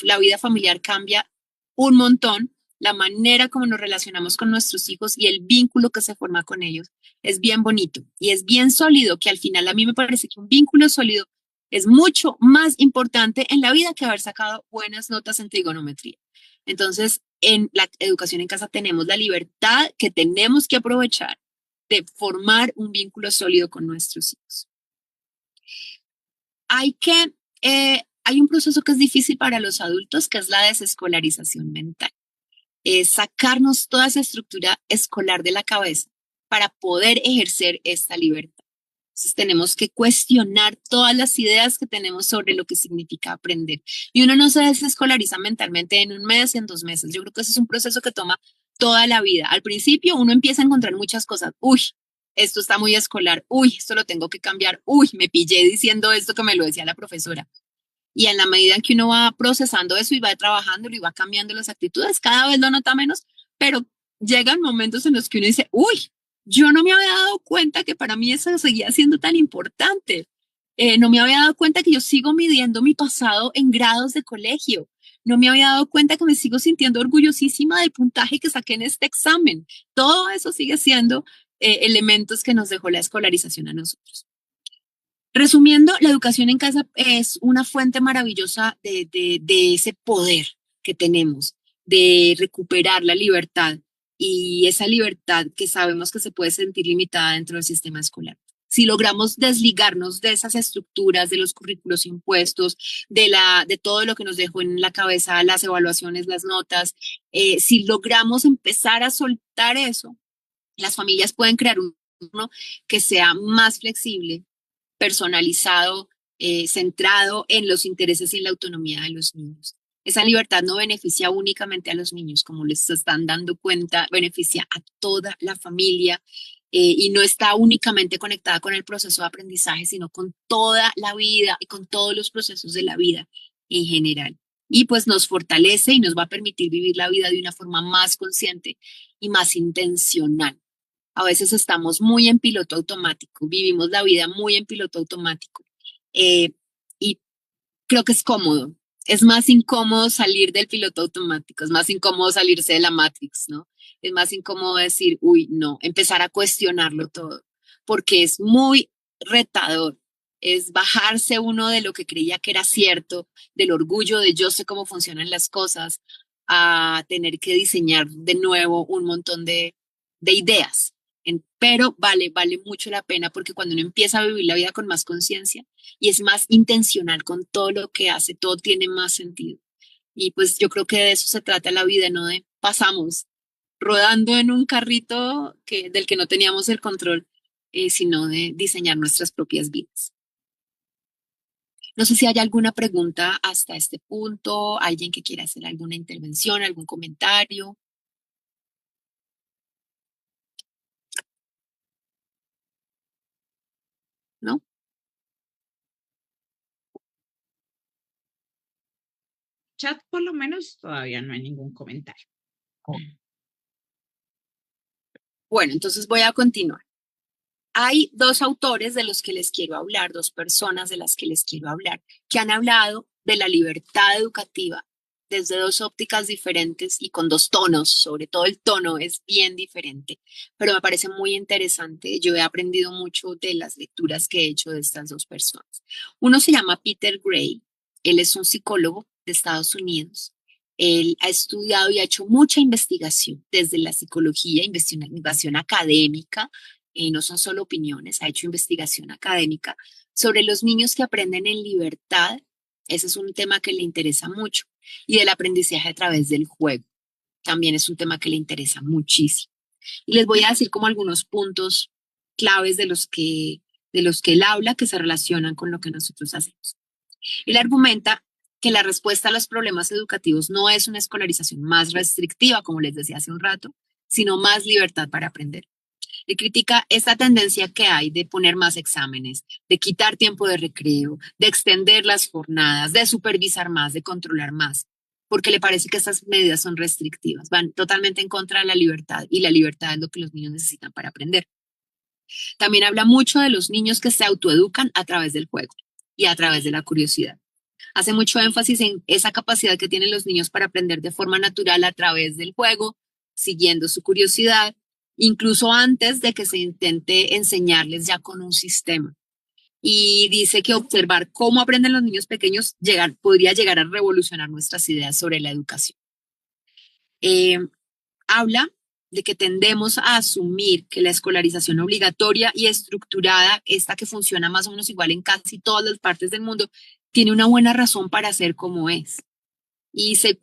la vida familiar cambia un montón. La manera como nos relacionamos con nuestros hijos y el vínculo que se forma con ellos es bien bonito y es bien sólido, que al final a mí me parece que un vínculo sólido es mucho más importante en la vida que haber sacado buenas notas en trigonometría. Entonces, en la educación en casa tenemos la libertad que tenemos que aprovechar de formar un vínculo sólido con nuestros hijos. Hay un proceso que es difícil para los adultos, que es la desescolarización mental. Es sacarnos toda esa estructura escolar de la cabeza para poder ejercer esta libertad. Entonces tenemos que cuestionar todas las ideas que tenemos sobre lo que significa aprender. Y uno no se desescolariza mentalmente en un mes, en 2 meses. Yo creo que ese es un proceso que toma toda la vida. Al principio uno empieza a encontrar muchas cosas. Uy, esto está muy escolar. Uy, esto lo tengo que cambiar. Uy, me pillé diciendo esto que me lo decía la profesora. Y en la medida en que uno va procesando eso y va trabajando y va cambiando las actitudes, cada vez lo nota menos, pero llegan momentos en los que uno dice, uy, yo no me había dado cuenta que para mí eso seguía siendo tan importante. No me había dado cuenta que yo sigo midiendo mi pasado en grados de colegio. No me había dado cuenta que me sigo sintiendo orgullosísima del puntaje que saqué en este examen. Todo eso sigue siendo elementos que nos dejó la escolarización a nosotros. Resumiendo, la educación en casa es una fuente maravillosa de ese poder que tenemos, de recuperar la libertad y esa libertad que sabemos que se puede sentir limitada dentro del sistema escolar. Si logramos desligarnos de esas estructuras, de los currículos impuestos, de todo lo que nos dejó en la cabeza, las evaluaciones, las notas, si logramos empezar a soltar eso, las familias pueden crear uno que sea más flexible, personalizado, centrado en los intereses y en la autonomía de los niños. Esa libertad no beneficia únicamente a los niños, como les están dando cuenta, beneficia a toda la familia y no está únicamente conectada con el proceso de aprendizaje, sino con toda la vida y con todos los procesos de la vida en general. Y pues nos fortalece y nos va a permitir vivir la vida de una forma más consciente y más intencional. A veces estamos muy en piloto automático, vivimos la vida muy en piloto automático. Y creo que es cómodo. Es más incómodo salir del piloto automático, es más incómodo salirse de la Matrix, ¿no? Es más incómodo decir, uy, no, empezar a cuestionarlo todo, porque es muy retador. Es bajarse uno de lo que creía que era cierto, del orgullo de yo sé cómo funcionan las cosas, a tener que diseñar de nuevo un montón de ideas. Pero vale mucho la pena porque cuando uno empieza a vivir la vida con más conciencia y es más intencional con todo lo que hace, todo tiene más sentido. Y pues yo creo que de eso se trata la vida, no de pasamos rodando en un carrito del que no teníamos el control, sino de diseñar nuestras propias vidas. No sé si hay alguna pregunta hasta este punto, alguien que quiera hacer alguna intervención, algún comentario. ¿No? Chat, por lo menos, todavía no hay ningún comentario. Bueno, entonces voy a continuar. Hay dos autores de los que les quiero hablar, dos personas de las que les quiero hablar, que han hablado de la libertad educativa desde dos ópticas diferentes y con dos tonos, sobre todo el tono es bien diferente, pero me parece muy interesante. Yo he aprendido mucho de las lecturas que he hecho de estas dos personas. Uno se llama Peter Gray, él es un psicólogo de Estados Unidos. Él ha estudiado y ha hecho mucha investigación desde la psicología, investigación académica, no son solo opiniones, ha hecho investigación académica sobre los niños que aprenden en libertad. Ese es un tema que le interesa mucho. Y del aprendizaje a través del juego. También es un tema que le interesa muchísimo. Y les voy a decir como algunos puntos claves de los que él habla que se relacionan con lo que nosotros hacemos. Él argumenta que la respuesta a los problemas educativos no es una escolarización más restrictiva, como les decía hace un rato, sino más libertad para aprender. Él critica esta tendencia que hay de poner más exámenes, de quitar tiempo de recreo, de extender las jornadas, de supervisar más, de controlar más, porque le parece que estas medidas son restrictivas, van totalmente en contra de la libertad y la libertad es lo que los niños necesitan para aprender. También habla mucho de los niños que se autoeducan a través del juego y a través de la curiosidad. Hace mucho énfasis en esa capacidad que tienen los niños para aprender de forma natural a través del juego, siguiendo su curiosidad, incluso antes de que se intente enseñarles ya con un sistema. Y dice que observar cómo aprenden los niños pequeños podría llegar a revolucionar nuestras ideas sobre la educación. Habla de que tendemos a asumir que la escolarización obligatoria y estructurada, esta que funciona más o menos igual en casi todas las partes del mundo, tiene una buena razón para ser como es. Y dice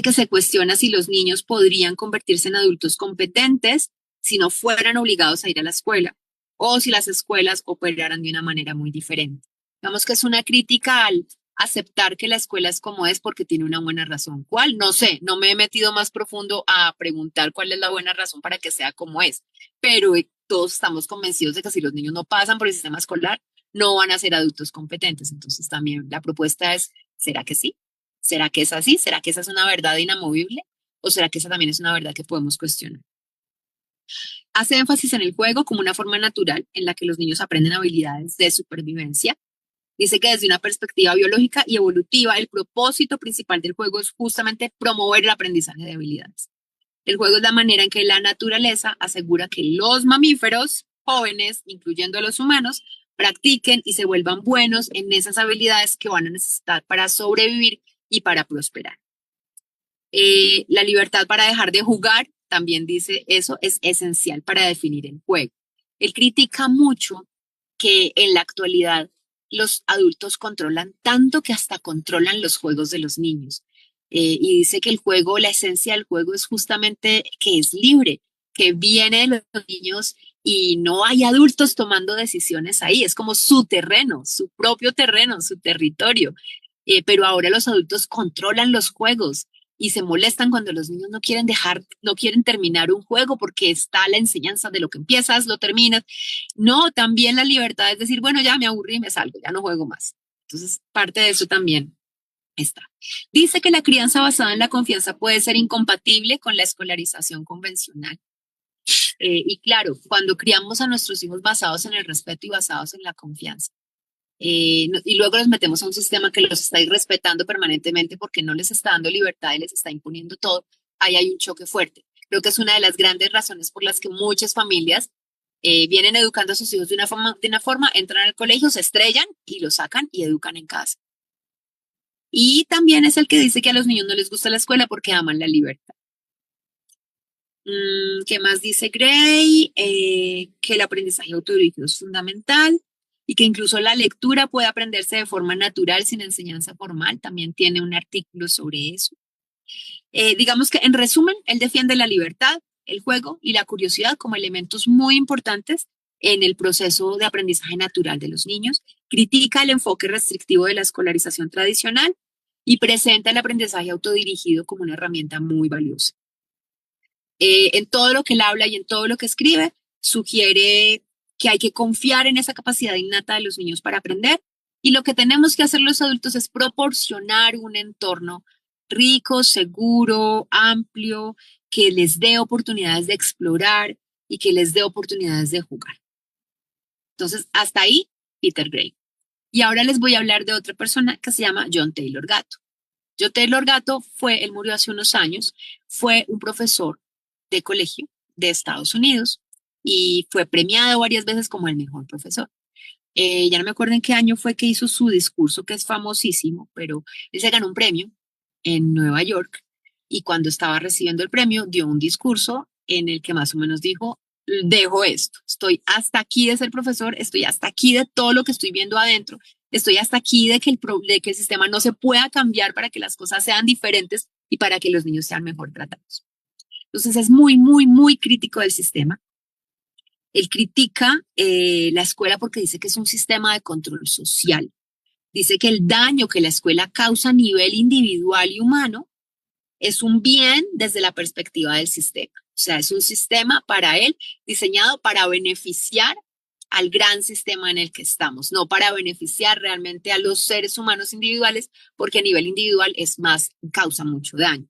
que se cuestiona si los niños podrían convertirse en adultos competentes si no fueran obligados a ir a la escuela o si las escuelas operaran de una manera muy diferente. Digamos que es una crítica al aceptar que la escuela es como es porque tiene una buena razón. ¿Cuál? No sé, no me he metido más profundo a preguntar cuál es la buena razón para que sea como es, pero todos estamos convencidos de que si los niños no pasan por el sistema escolar, no van a ser adultos competentes. Entonces también la propuesta es, ¿será que sí? ¿Será que es así? ¿Será que esa es una verdad inamovible? ¿O será que esa también es una verdad que podemos cuestionar? Hace énfasis en el juego como una forma natural en la que los niños aprenden habilidades de supervivencia. Dice que desde una perspectiva biológica y evolutiva, el propósito principal del juego es justamente promover el aprendizaje de habilidades. El juego es la manera en que la naturaleza asegura que los mamíferos jóvenes, incluyendo a los humanos, practiquen y se vuelvan buenos en esas habilidades que van a necesitar para sobrevivir y para prosperar. La libertad para dejar de jugar, también dice eso, es esencial para definir el juego. Él critica mucho que en la actualidad los adultos controlan tanto que hasta controlan los juegos de los niños. Y dice que el juego, la esencia del juego es justamente que es libre, que viene de los niños y no hay adultos tomando decisiones ahí. Es como su terreno, su propio terreno, su territorio. Pero ahora los adultos controlan los juegos y se molestan cuando los niños no quieren terminar un juego porque está la enseñanza de lo que empiezas, lo terminas. No, también la libertad es decir, bueno, ya me aburrí y me salgo, ya no juego más. Entonces, parte de eso también está. Dice que la crianza basada en la confianza puede ser incompatible con la escolarización convencional. Y claro, cuando criamos a nuestros hijos basados en el respeto y basados en la confianza, y luego los metemos a un sistema que los está irrespetando permanentemente porque no les está dando libertad y les está imponiendo todo, ahí hay un choque fuerte. Creo que es una de las grandes razones por las que muchas familias vienen educando a sus hijos de una forma, entran al colegio, se estrellan y los sacan y educan en casa. Y también es el que dice que a los niños no les gusta la escuela porque aman la libertad. ¿Qué más dice Gray? Que el aprendizaje autodirigido es fundamental y que incluso la lectura puede aprenderse de forma natural sin enseñanza formal. También tiene un artículo sobre eso. Digamos que en resumen, él defiende la libertad, el juego y la curiosidad como elementos muy importantes en el proceso de aprendizaje natural de los niños. Critica el enfoque restrictivo de la escolarización tradicional y presenta el aprendizaje autodirigido como una herramienta muy valiosa. En todo lo que él habla y en todo lo que escribe, sugiere que hay que confiar en esa capacidad innata de los niños para aprender y lo que tenemos que hacer los adultos es proporcionar un entorno rico, seguro, amplio, que les dé oportunidades de explorar y que les dé oportunidades de jugar. Entonces, hasta ahí, Peter Gray. Y ahora les voy a hablar de otra persona que se llama John Taylor Gatto. John Taylor Gatto él murió hace unos años, fue un profesor de colegio de Estados Unidos y fue premiado varias veces como el mejor profesor. Ya no me acuerdo en qué año fue que hizo su discurso, que es famosísimo, pero él se ganó un premio en Nueva York y cuando estaba recibiendo el premio dio un discurso en el que más o menos dijo, dejo esto. Estoy hasta aquí de ser profesor, estoy hasta aquí de todo lo que estoy viendo adentro, estoy hasta aquí de que de que el sistema no se pueda cambiar para que las cosas sean diferentes y para que los niños sean mejor tratados. Entonces es muy, muy, muy crítico del sistema. Él critica la escuela porque dice que es un sistema de control social. Dice que el daño que la escuela causa a nivel individual y humano es un bien desde la perspectiva del sistema. O sea, es un sistema para él diseñado para beneficiar al gran sistema en el que estamos, no para beneficiar realmente a los seres humanos individuales, porque a nivel individual es más, causa mucho daño.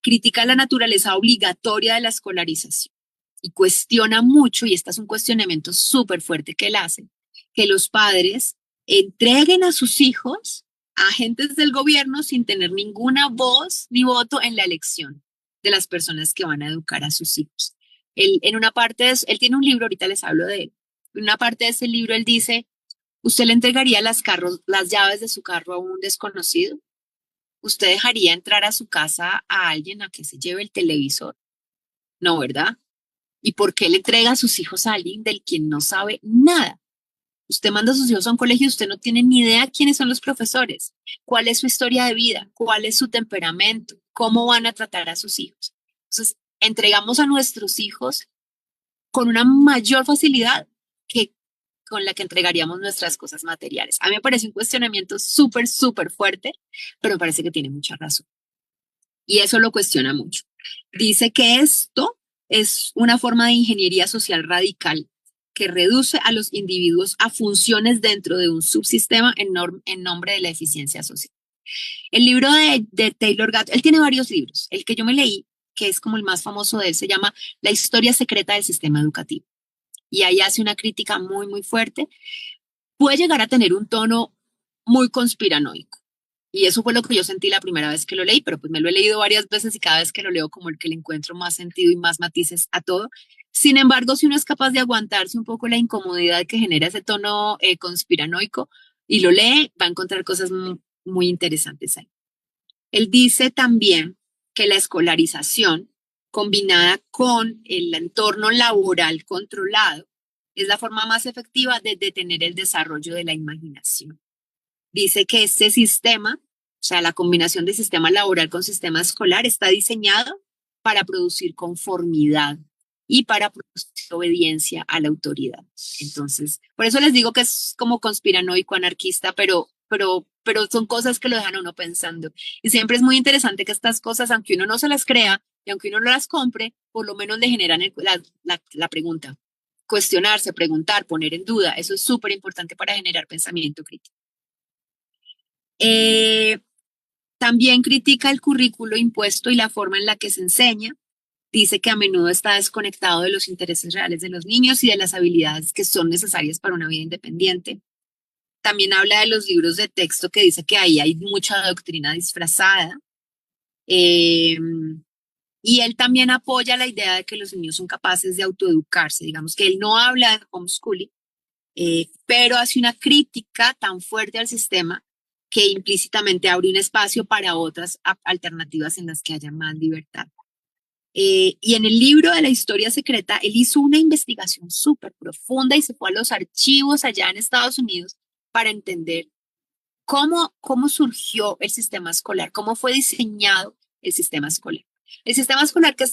Critica la naturaleza obligatoria de la escolarización y cuestiona mucho, y este es un cuestionamiento súper fuerte que él hace, que los padres entreguen a sus hijos a agentes del gobierno sin tener ninguna voz ni voto en la elección de las personas que van a educar a sus hijos. Él, en una parte de él tiene un libro, ahorita les hablo de él. En una parte de ese libro él dice, ¿usted le entregaría las llaves de su carro a un desconocido? ¿Usted dejaría entrar a su casa a alguien a que se lleve el televisor? No, ¿verdad? ¿Y por qué le entrega a sus hijos a alguien del quien no sabe nada? Usted manda a sus hijos a un colegio y usted no tiene ni idea quiénes son los profesores, cuál es su historia de vida, cuál es su temperamento, cómo van a tratar a sus hijos. Entonces, entregamos a nuestros hijos con una mayor facilidad que con la que entregaríamos nuestras cosas materiales. A mí me parece un cuestionamiento súper, súper fuerte, pero me parece que tiene mucha razón. Y eso lo cuestiona mucho. Dice que esto es una forma de ingeniería social radical que reduce a los individuos a funciones dentro de un subsistema en nombre de la eficiencia social. El libro de Taylor Gatto, él tiene varios libros. El que yo me leí, que es como el más famoso de él, se llama La historia secreta del sistema educativo. Y ahí hace una crítica muy, muy fuerte. Puede llegar a tener un tono muy conspiranoico. Y eso fue lo que yo sentí la primera vez que lo leí, pero pues me lo he leído varias veces y cada vez que lo leo como el que le encuentro más sentido y más matices a todo. Sin embargo, si uno es capaz de aguantarse un poco la incomodidad que genera ese tono conspiranoico y lo lee, va a encontrar cosas muy, muy interesantes ahí. Él dice también que la escolarización combinada con el entorno laboral controlado es la forma más efectiva de detener el desarrollo de la imaginación. Dice que este sistema, o sea, la combinación de sistema laboral con sistema escolar está diseñado para producir conformidad y para producir obediencia a la autoridad. Entonces, por eso les digo que es como conspiranoico, anarquista, pero son cosas que lo dejan a uno pensando. Y siempre es muy interesante que estas cosas, aunque uno no se las crea y aunque uno no las compre, por lo menos le generan la pregunta. Cuestionarse, preguntar, poner en duda, eso es súper importante para generar pensamiento crítico. También critica el currículo impuesto y la forma en la que se enseña. Dice que a menudo está desconectado de los intereses reales de los niños y de las habilidades que son necesarias para una vida independiente. También habla de los libros de texto que dice que ahí hay mucha doctrina disfrazada. Y él también apoya la idea de que los niños son capaces de autoeducarse. Digamos que él no habla de homeschooling, pero hace una crítica tan fuerte al sistema que implícitamente abre un espacio para otras alternativas en las que haya más libertad. Y en el libro de la historia secreta, él hizo una investigación súper profunda y se fue a los archivos allá en Estados Unidos para entender cómo surgió el sistema escolar, cómo fue diseñado el sistema escolar. El sistema escolar que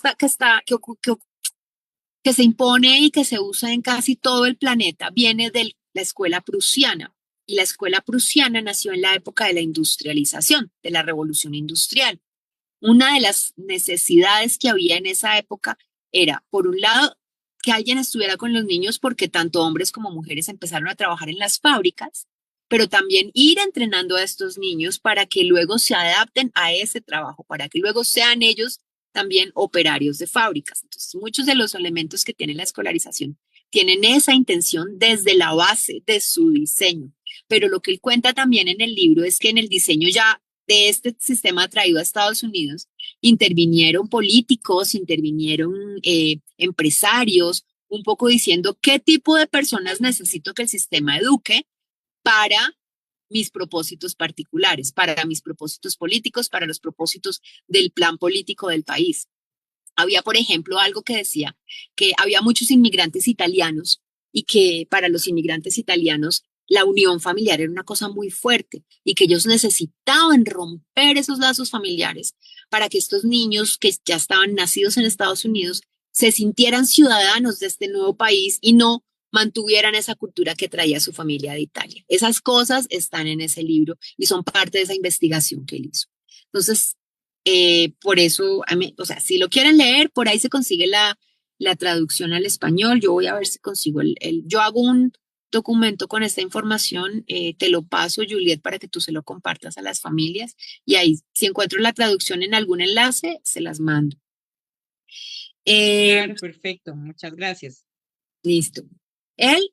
se impone y que se usa en casi todo el planeta viene de la escuela prusiana. Y la escuela prusiana nació en la época de la industrialización, de la revolución industrial. Una de las necesidades que había en esa época era, por un lado, que alguien estuviera con los niños porque tanto hombres como mujeres empezaron a trabajar en las fábricas, pero también ir entrenando a estos niños para que luego se adapten a ese trabajo, para que luego sean ellos también operarios de fábricas. Entonces, muchos de los elementos que tiene la escolarización tienen esa intención desde la base de su diseño. Pero lo que él cuenta también en el libro es que en el diseño ya de este sistema traído a Estados Unidos intervinieron políticos, intervinieron empresarios, un poco diciendo qué tipo de personas necesito que el sistema eduque para mis propósitos particulares, para mis propósitos políticos, para los propósitos del plan político del país. Había, por ejemplo, algo que decía que había muchos inmigrantes italianos y que para los inmigrantes italianos la unión familiar era una cosa muy fuerte y que ellos necesitaban romper esos lazos familiares para que estos niños que ya estaban nacidos en Estados Unidos se sintieran ciudadanos de este nuevo país y no mantuvieran esa cultura que traía su familia de Italia. Esas cosas están en ese libro y son parte de esa investigación que él hizo. Entonces, por eso, o sea, si lo quieren leer, por ahí se consigue la traducción al español. Yo voy a ver si consigo yo hago un documento con esta información, te lo paso, Juliet, para que tú se lo compartas a las familias. Y ahí, si encuentro la traducción en algún enlace, se las mando. Claro, perfecto. Muchas gracias. Listo. Él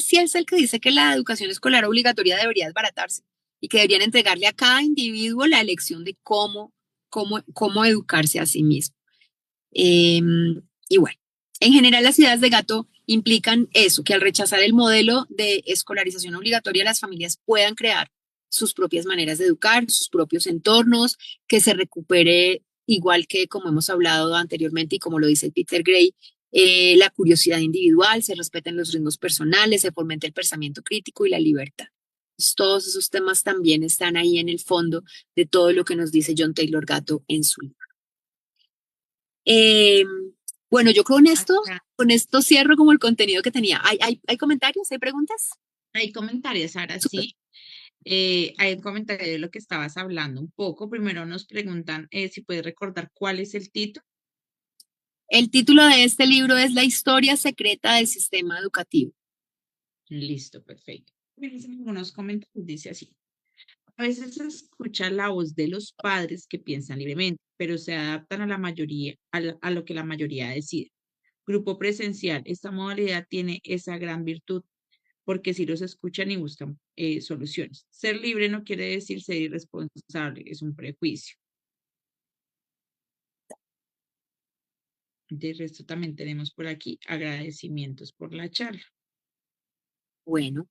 sí es el que dice que la educación escolar obligatoria debería desbaratarse y que deberían entregarle a cada individuo la elección de cómo educarse a sí mismo. Y bueno, en general las ideas de Gato implican eso, que al rechazar el modelo de escolarización obligatoria, las familias puedan crear sus propias maneras de educar, sus propios entornos, que se recupere igual que como hemos hablado anteriormente y como lo dice Peter Gray, la curiosidad individual, se respeten los ritmos personales, se fomente el pensamiento crítico y la libertad. Pues todos esos temas también están ahí en el fondo de todo lo que nos dice John Taylor Gatto en su libro. Bueno, yo con esto cierro como el contenido que tenía. ¿Hay comentarios? ¿Hay preguntas? Hay comentarios, ahora Súper. sí. Hay un comentario de lo que estabas hablando un poco. Primero nos preguntan si puedes recordar cuál es el título. El título de este libro es La historia secreta del sistema educativo. Listo, perfecto. Miren, algunos comentarios dice así. A veces se escucha la voz de los padres que piensan libremente, pero se adaptan a la mayoría, a lo que la mayoría decide. Grupo presencial, esta modalidad tiene esa gran virtud porque si los escuchan y buscan soluciones. Ser libre no quiere decir ser irresponsable, es un prejuicio. De resto también tenemos por aquí agradecimientos por la charla. Bueno,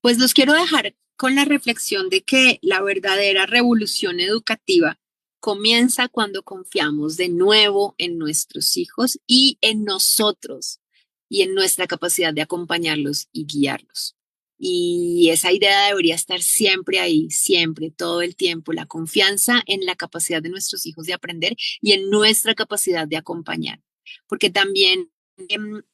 pues los quiero dejar con la reflexión de que la verdadera revolución educativa comienza cuando confiamos de nuevo en nuestros hijos y en nosotros y en nuestra capacidad de acompañarlos y guiarlos. Y esa idea debería estar siempre ahí, siempre, todo el tiempo, la confianza en la capacidad de nuestros hijos de aprender y en nuestra capacidad de acompañar. Porque también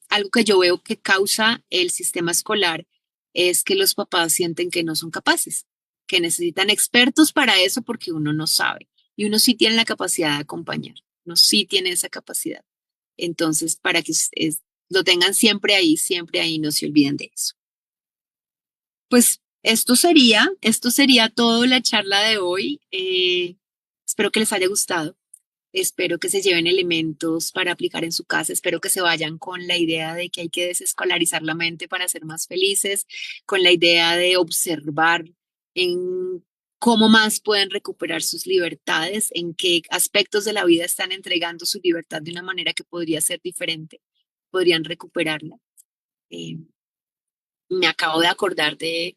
algo que yo veo que causa el sistema escolar es que los papás sienten que no son capaces, que necesitan expertos para eso porque uno no sabe y uno sí tiene la capacidad de acompañar, uno sí tiene esa capacidad. Entonces, para que ustedes lo tengan siempre ahí, no se olviden de eso. Pues esto sería todo la charla de hoy. Espero que les haya gustado. Espero que se lleven elementos para aplicar en su casa. Espero que se vayan con la idea de que hay que desescolarizar la mente para ser más felices, con la idea de observar en cómo más pueden recuperar sus libertades, en qué aspectos de la vida están entregando su libertad de una manera que podría ser diferente, podrían recuperarla. Eh, Me acabo de acordar de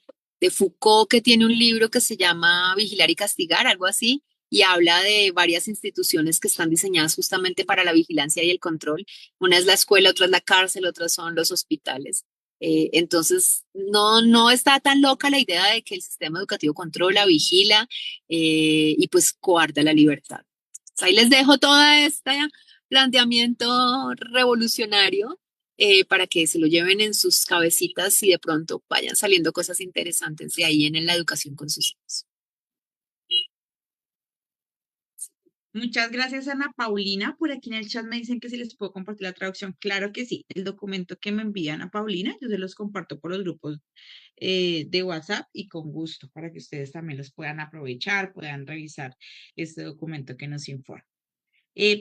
Foucault, que tiene un libro que se llama Vigilar y Castigar, algo así, y habla de varias instituciones que están diseñadas justamente para la vigilancia y el control. Una es la escuela, otra es la cárcel, otras son los hospitales. Entonces, no está tan loca la idea de que el sistema educativo controla, vigila y pues coarta la libertad. Ahí les dejo todo este planteamiento revolucionario para que se lo lleven en sus cabecitas y de pronto vayan saliendo cosas interesantes de ahí en la educación con sus hijos. Muchas gracias, Ana Paulina. Por aquí en el chat me dicen que si les puedo compartir la traducción. Claro que sí. El documento que me envían a Paulina, yo se los comparto por los grupos de WhatsApp y con gusto para que ustedes también los puedan aprovechar, puedan revisar este documento que nos informa.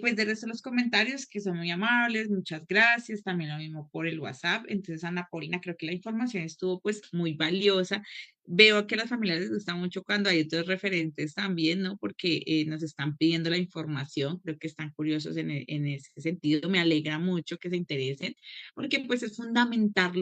Pues de resto los comentarios que son muy amables, muchas gracias, también lo mismo por el WhatsApp. Entonces, Ana Paulina, creo que la información estuvo pues muy valiosa. Veo que a las familias les gusta mucho cuando hay otros referentes también, ¿no? Porque nos están pidiendo la información, creo que están curiosos en ese sentido. Me alegra mucho que se interesen, porque pues es fundamental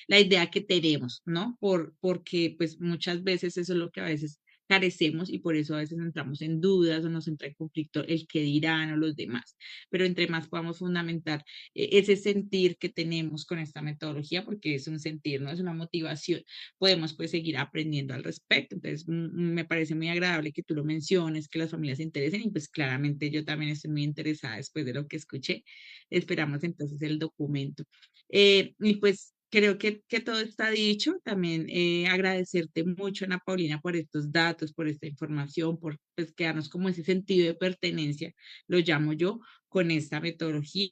la idea que tenemos, ¿no? Porque pues muchas veces eso es lo que a veces carecemos y por eso a veces entramos en dudas o nos entra en conflicto el qué dirán o los demás. Pero entre más podamos fundamentar ese sentir que tenemos con esta metodología, porque es un sentir, no es una motivación, podemos pues seguir aprendiendo al respecto. Entonces, me parece muy agradable que tú lo menciones, que las familias se interesen y pues claramente yo también estoy muy interesada después de lo que escuché. Esperamos entonces el documento. Y pues creo que todo está dicho. También agradecerte mucho, Ana Paulina, por estos datos, por esta información, por pues, quedarnos como ese sentido de pertenencia, lo llamo yo, con esta metodología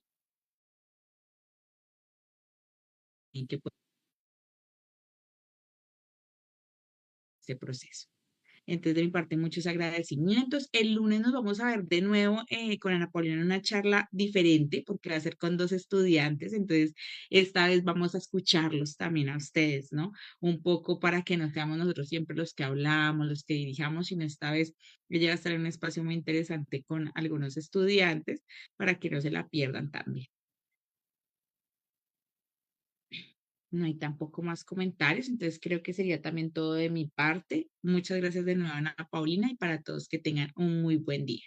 y que puede este proceso. Entonces, de mi parte, muchos agradecimientos. El lunes nos vamos a ver de nuevo con Ana Paulina en una charla diferente, porque va a ser con dos estudiantes. Entonces, esta vez vamos a escucharlos también a ustedes, ¿no? Un poco para que no seamos nosotros siempre los que hablamos, los que dirijamos, sino esta vez ella va a estar en un espacio muy interesante con algunos estudiantes para que no se la pierdan también. No hay tampoco más comentarios, entonces creo que sería también todo de mi parte. Muchas gracias de nuevo, Ana Paulina, y para todos que tengan un muy buen día.